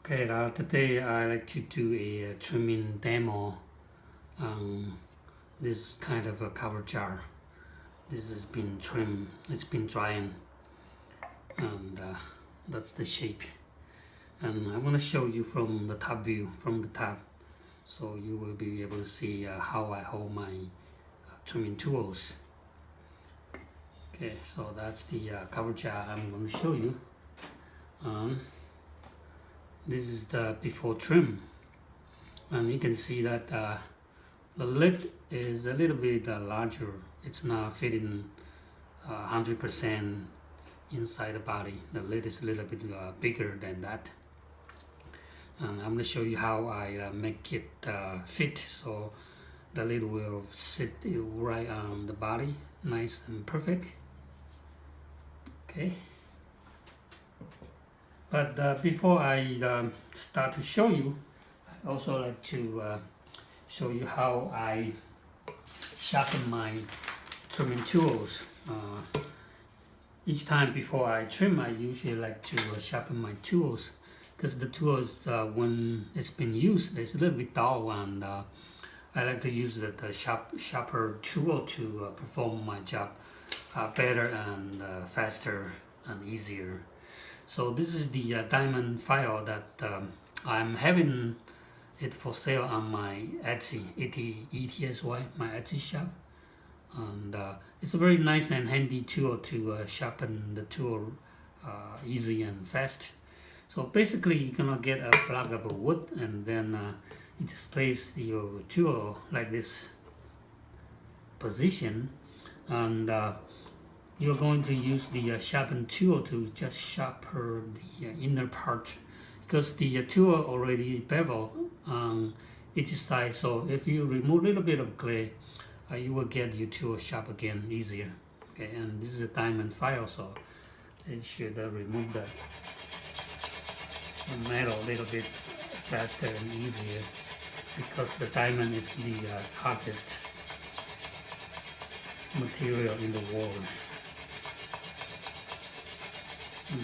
Okay, today I like to do a trimming demo on this kind of a cover jar. This has been trimmed, it's been drying, and that's the shape. And I want to show you from the top view, from the top, so you will be able to see how I hold my trimming tools. Okay, so that's the cover jar I'm going to show you. This is the before trim, and you can see that the lid is a little bit larger. It's not fitting 100% inside the body. The lid is a little bit bigger than that, and I'm going to show you how I make it fit so the lid will sit right on the body, nice and perfect. Okay. But before I start to show you, I also like to show you how I sharpen my trimming tools. Each time before I trim, I usually like to sharpen my tools, because the tools, when it's been used, it's a little bit dull, and I like to use the sharper tool to perform my job better and faster and easier. So this is the diamond file that I'm having it for sale on my Etsy, ETSY, my Etsy shop. And it's a very nice and handy tool to sharpen the tool easy and fast. So basically you're gonna get a block of wood, and then you just place your tool like this position, and you're going to use the sharpen tool to just sharpen the inner part, because the tool already bevel on each side. So if you remove a little bit of clay, you will get your tool sharp again easier. Okay, and this is a diamond file, so it should remove the metal a little bit faster and easier, because the diamond is the hardest material in the world.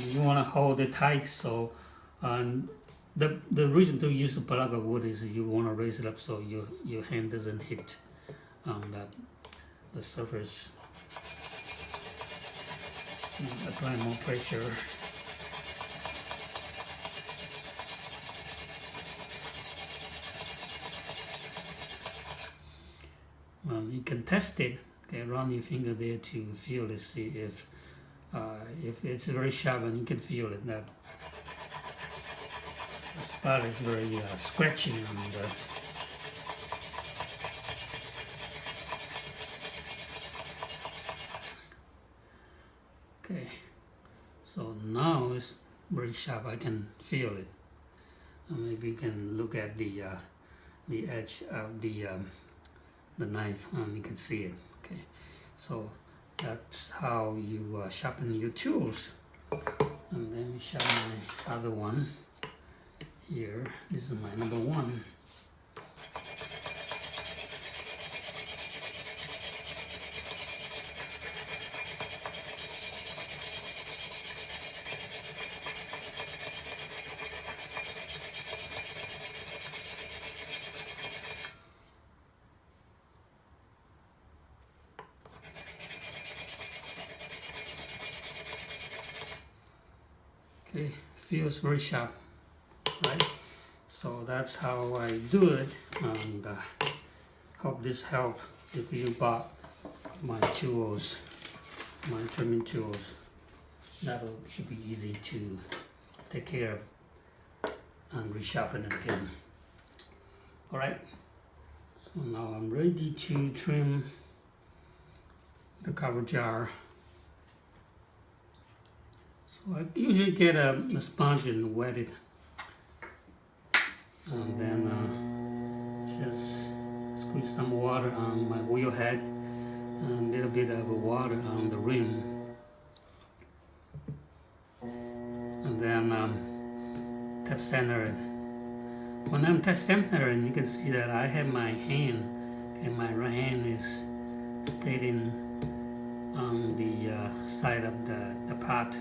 You want to hold it tight, so the reason to use a block of wood is you want to raise it up so your hand doesn't hit on the surface. Apply more pressure. You can test it. Okay, run your finger there to feel it, see if it's very sharp, and you can feel it, that the spot is very scratchy on the okay. So now it's very sharp. I can feel it. If you can look at the edge of the knife, you can see it. Okay, so that's how you sharpen your tools. And then we sharpen my other one here. This is my number one. Okay, feels very sharp, right? So that's how I do it, and hope this helps. If you bought my tools, my trimming tools, that should be easy to take care of and resharpen it again. All right, so now I'm ready to trim the cover jar. So I usually get a sponge and wet it, and then just squeeze some water on my wheel head and a little bit of water on the rim, and then tap center it. When I'm tap centering, you can see that I have my hand, and my right hand is staying on the side of the pot,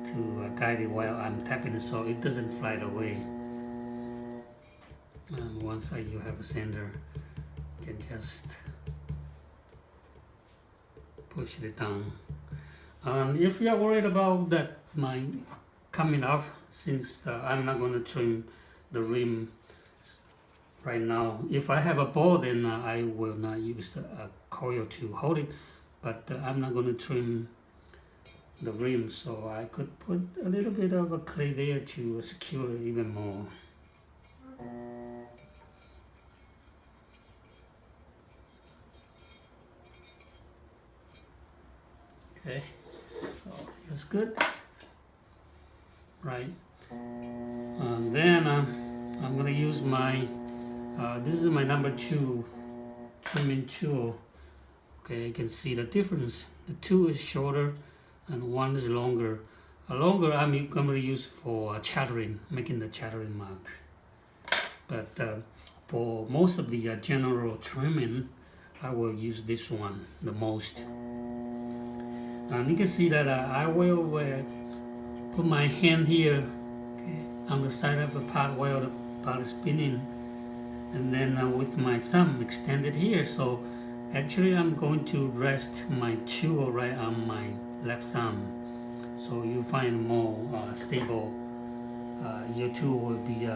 to guide it while I'm tapping it so it doesn't fly away. And once you have a sander, you can just push it down. If you are worried about that mine coming off, since I'm not going to trim the rim right now. If I have a bowl, then I will not use a coil to hold it, but I'm not going to trim the rim, so I could put a little bit of a clay there to secure it even more. Okay, so feels good, right? And then I'm gonna use my this is my number 2 trimming tool. Okay, you can see the difference. The 2 is shorter and 1 is longer. Longer I'm gonna use for chattering, making the chattering mark. But for most of the general trimming, I will use this one the most. And you can see that I will put my hand here, okay, on the side of the pot while the pot is spinning, and then with my thumb extended here. So actually I'm going to rest my tool right on my left thumb, so you find more stable. Your tool will be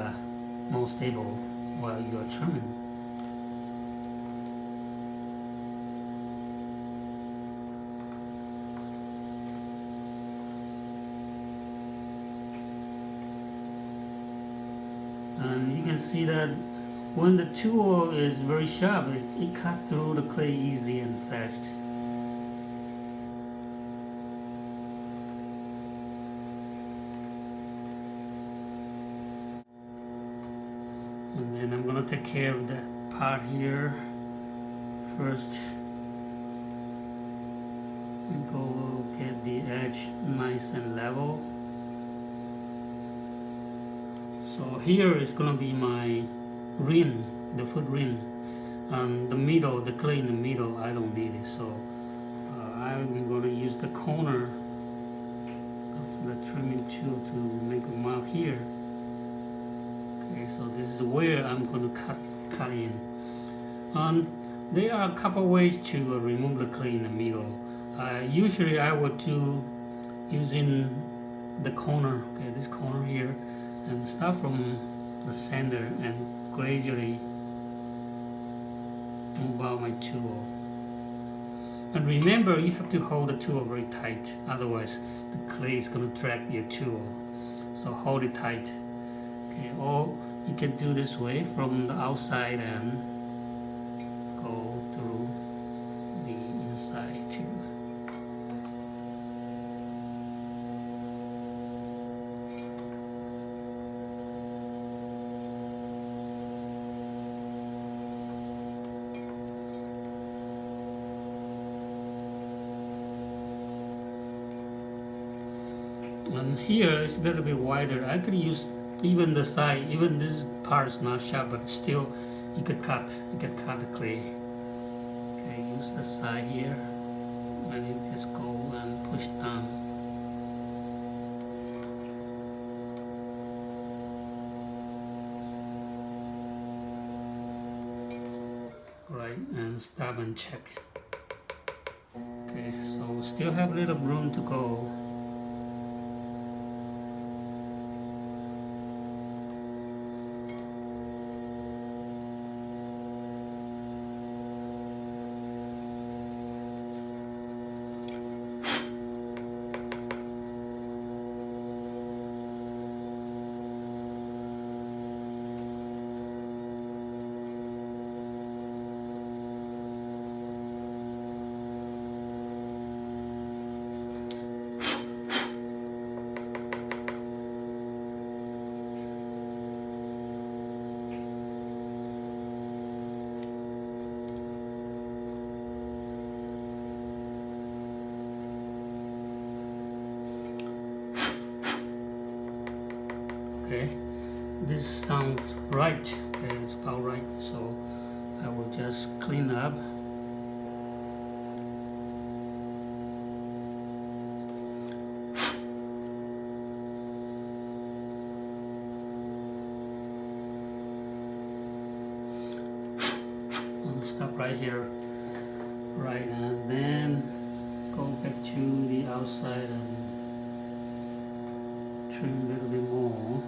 more stable while you are trimming. And you can see that when the tool is very sharp, it cuts through the clay easy and fast. And then I'm gonna take care of that part here first. And go get the edge nice and level. So here is gonna be my rim, the foot rim. And the middle, the clay in the middle, I don't need it. So I'm gonna use the corner of the trimming tool to make a mark here. Okay, so this is where I'm gonna cut in. There are a couple ways to remove the clay in the middle. Usually I would do using the corner, okay, this corner here, and start from the center and gradually move out my tool. And remember, you have to hold the tool very tight, otherwise the clay is going to drag your tool. So hold it tight. Okay, or you can do this way from the outside and go through the inside too. And here it's a little bit wider. I could use even the side, even this part is not sharp, but still you could cut the clay. Okay, use the side here, and you just go and push down. Right, and stop and check. Okay, so still have a little room to go. Okay, this sounds right. Okay, it's about right. So I will just clean up. stop right here, right, and then go back to the outside and trim a little bit more.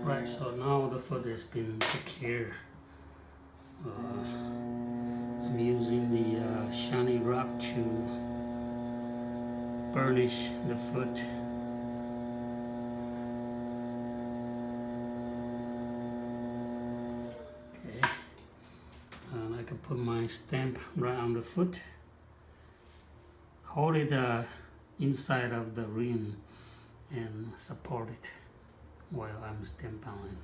Right, so now the foot has been taken care. I'm using the shiny rock to burnish the foot. Okay, and I can put my stamp right on the foot. Hold it inside of the rim and support it while I'm stamping.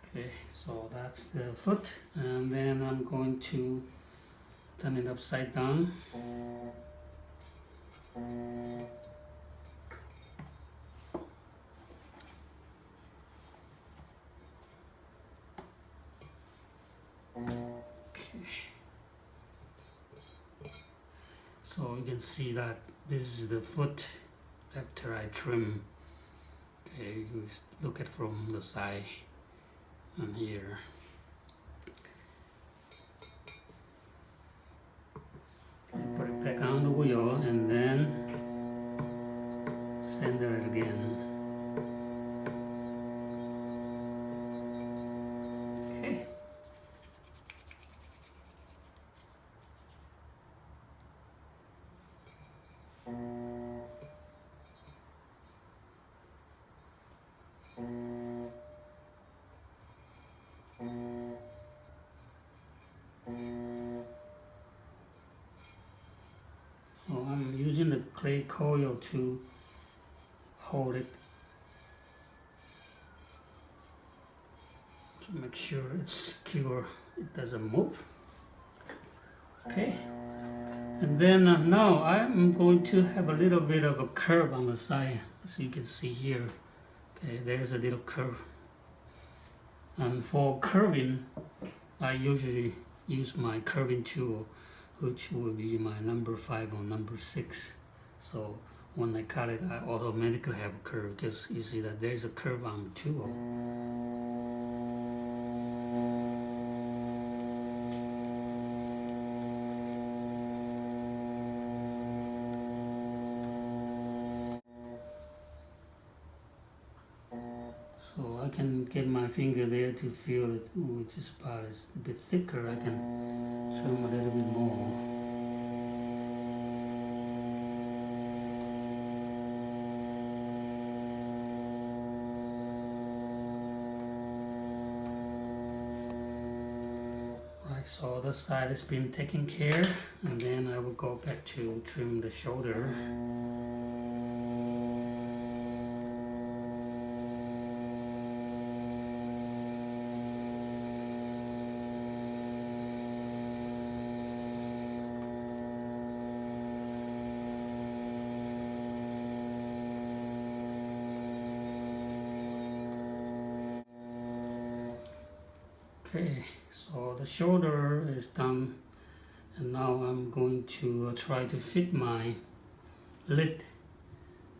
Okay, so that's the foot, and then I'm going to turn it upside down. Okay. So you can see that this is the foot after I trim. Okay, you look at it from the side and here. Put it back on the wheel and then center it again. Okay. So I'm using the clay coil to hold it to make sure it's secure, it doesn't move. Okay, and then now I'm going to have a little bit of a curve on the side, so you can see here. Okay, there's a little curve, and for curving I usually use my curving tool, which will be my number 5 or number 6. So when I cut it, I automatically have a curve, because you see that there's a curve on the tool. So I can get my finger there to feel it, which is part is a bit thicker. I can trim a little bit more. Right, so this side has been taken care, and then I will go back to trim the shoulder. Okay, so the shoulder is done, and now I'm going to try to fit my lid.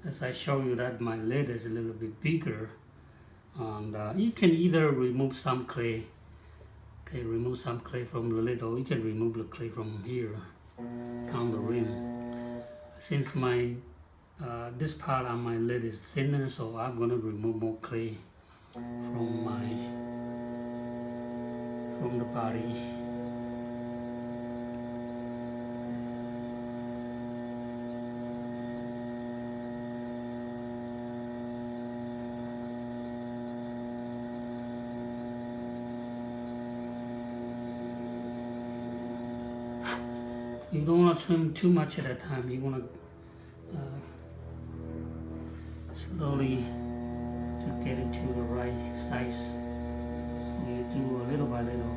As I show you that my lid is a little bit bigger, and you can either remove some clay, okay, remove some clay from the lid, or you can remove the clay from here on the rim. Since my this part on my lid is thinner, so I'm going to remove more clay from the body. You don't want to trim too much at a time. You want to slowly to get it to the right size. So you do a little by little.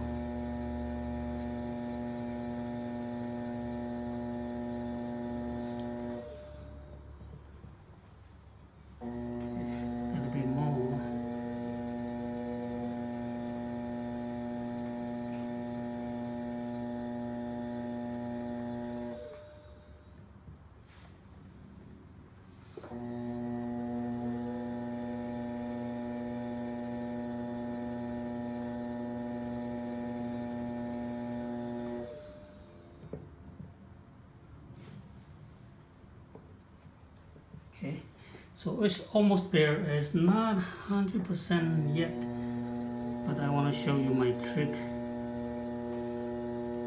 A little bit more. Okay, so it's almost there. It's not 100% yet, but I want to show you my trick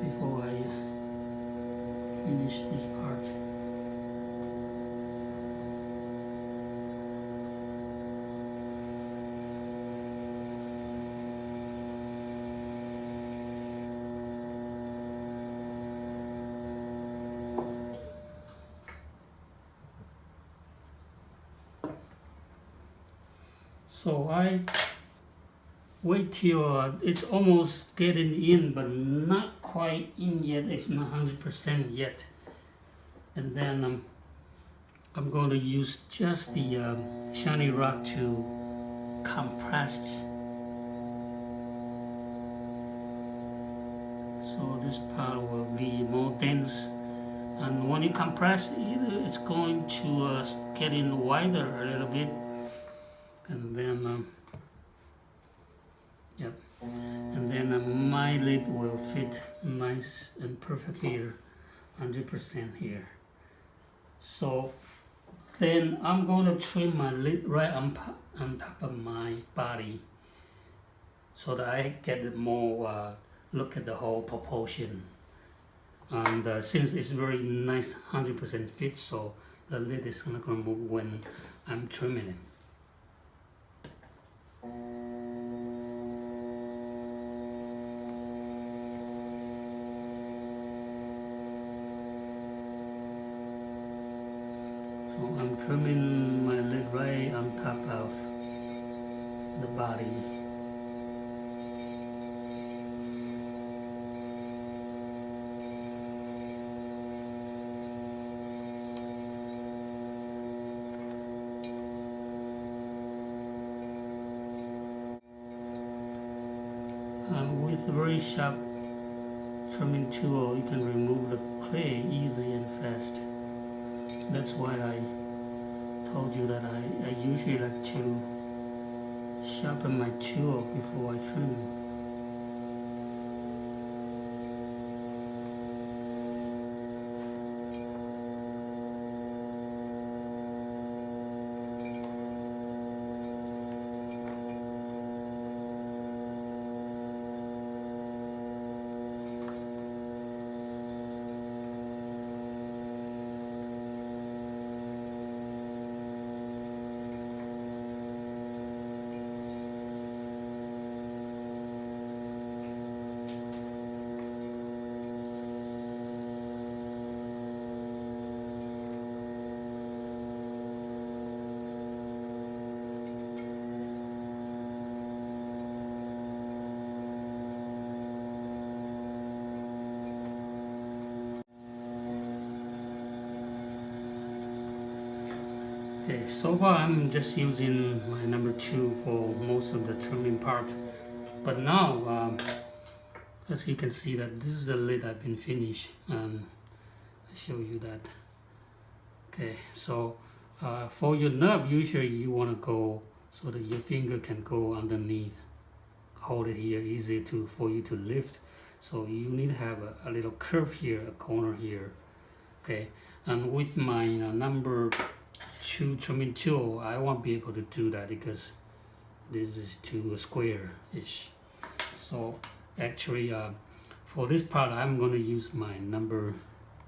before I finish this part. So I wait till it's almost getting in, but not quite in yet. It's not 100% yet. And then I'm going to use just the shiny rock to compress. So this part will be more dense. And when you compress it, it's going to get in wider a little bit. And then, yep, and then my lid will fit nice and perfect here, 100% here. So then I'm going to trim my lid right on top of my body, so that I get more look at the whole proportion. And since it's very nice, 100% fit, so the lid is not going to move when I'm trimming it. So I'm trimming my lid right on top of the body. With a very sharp trimming tool, you can remove the clay easy and fast. That's why I told you that I usually like to sharpen my tool before I trim. Okay, so far I'm just using my number 2 for most of the trimming part. But now, as you can see, that this is the lid I've been finished. I'll show you that. Okay, so for your nub, usually you want to go so that your finger can go underneath. Hold it here, easy for you to lift. So you need to have a little curve here, a corner here. Okay, and with my number 2 trimming tool, I won't be able to do that because this is too square-ish. So actually, for this part, I'm going to use my number.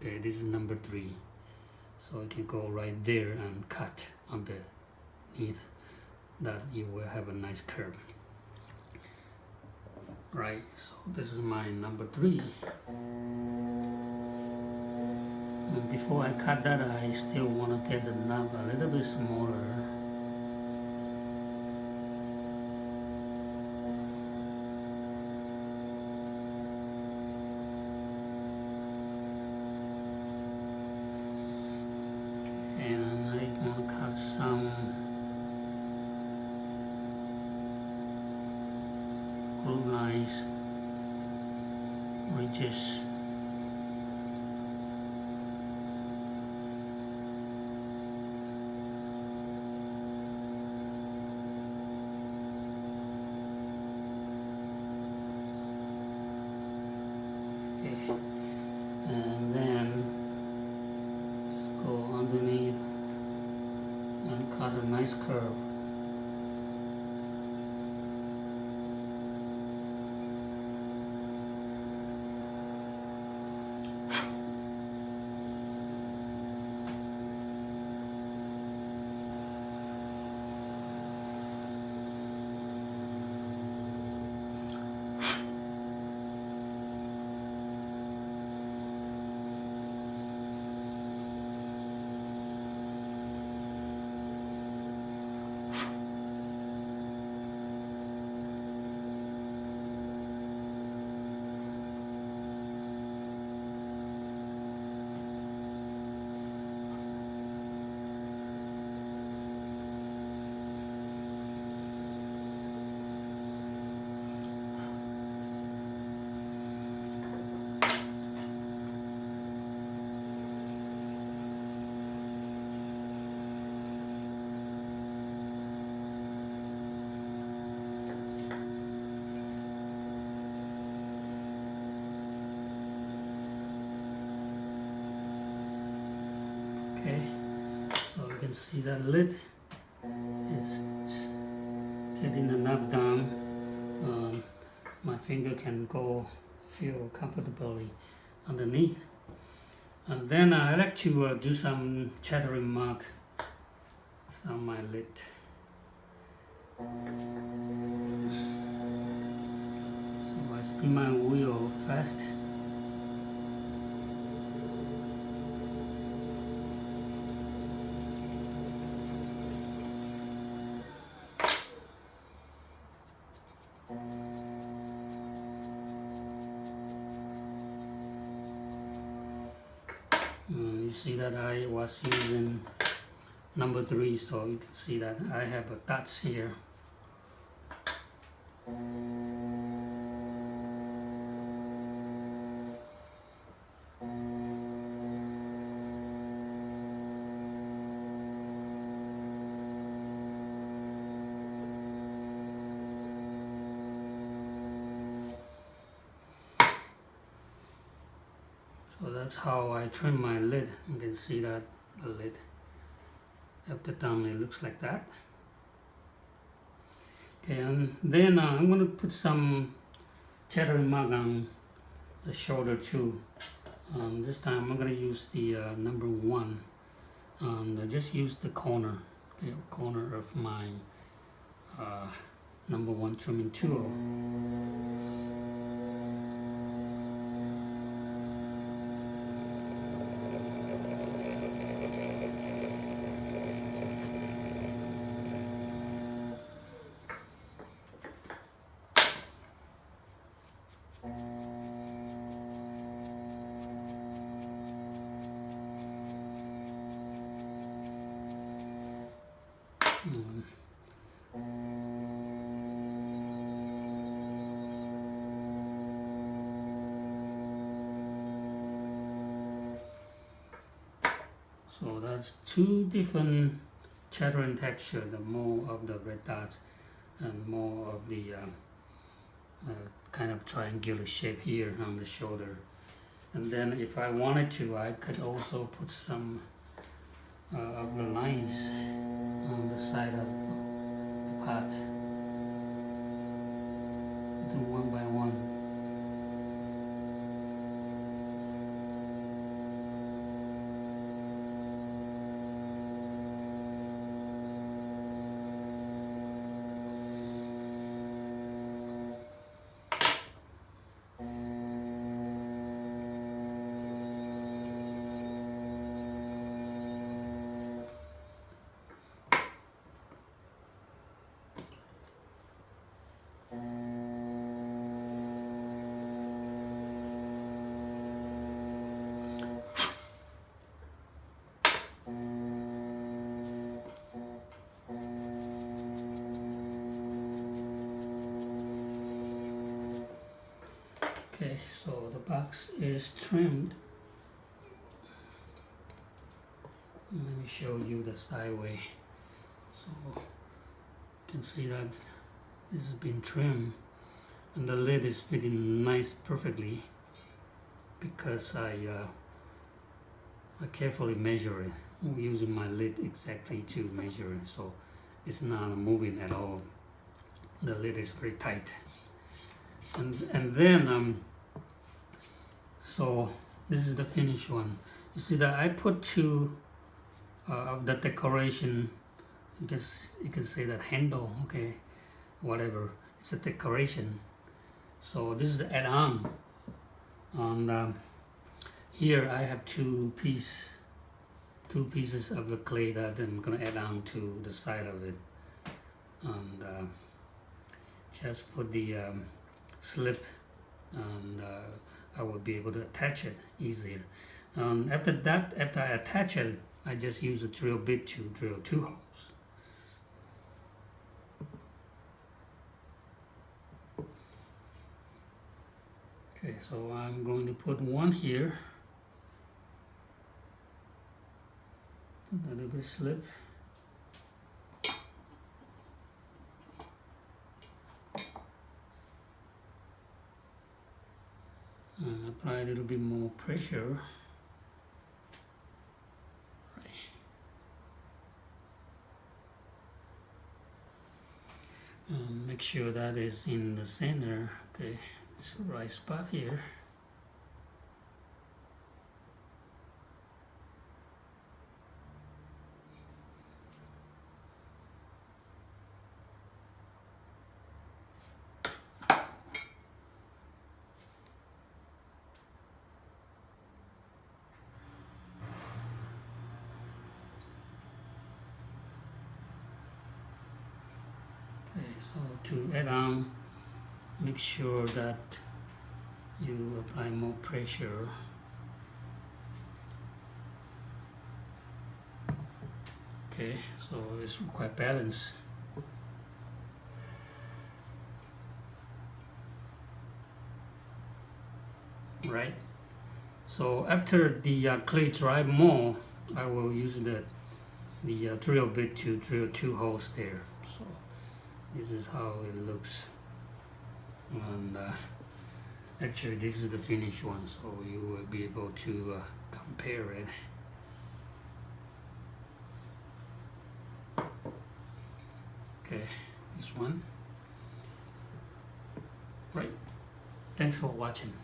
Okay, this is number 3. So you can go right there and cut underneath. That you will have a nice curve. Right. So this is my number 3. before I cut that, I still want to get the knob a little bit smaller. And I'm going to cut some groove lines, ridges. And then just go underneath and cut a nice curve. Okay, so you can see that lid is getting the knob down. My finger can go feel comfortably underneath. And then I like to do some chattering mark on my lid. So I spin my wheel fast. You see that I was using number 3, so you can see that I have a dots here. So that's how I trim my lid. You can see that the lid up to down, it looks like that. Okay, and then I'm going to put some chattering mark on the shoulder too. This time I'm going to use the number 1, and I just use the corner of my number 1 trimming tool. So that's 2 different chattering texture, the more of the red dots and more of the kind of triangular shape here on the shoulder. And then if I wanted to, I could also put some of the lines on the side of the pot. Do one by one. box is trimmed. Let me show you the sideway. So you can see that this has been trimmed, and the lid is fitting nice perfectly because I carefully measure it using my lid exactly to measure it, so it's not moving at all. The lid is very tight, and then so this is the finished one. You see that I put two of the decoration. You can say that handle, okay, whatever. It's a decoration. So this is the add-on. And here I have two pieces of the clay that I'm gonna add on to the side of it, and just put the slip, and I will be able to attach it easier. After that, after I attach it, I just use a drill bit to drill 2 holes. Okay, so I'm going to put one here, a little bit slip, and apply a little bit more pressure. Make sure that is in the center. Okay, it's the right spot here. So to add on, make sure that you apply more pressure. Okay, so it's quite balanced. Right. So after the clay dry more, I will use the drill bit to drill 2 holes there. So this is how it looks, and actually this is the finished one, so you will be able to compare it. Okay, this one. Right. Thanks for watching.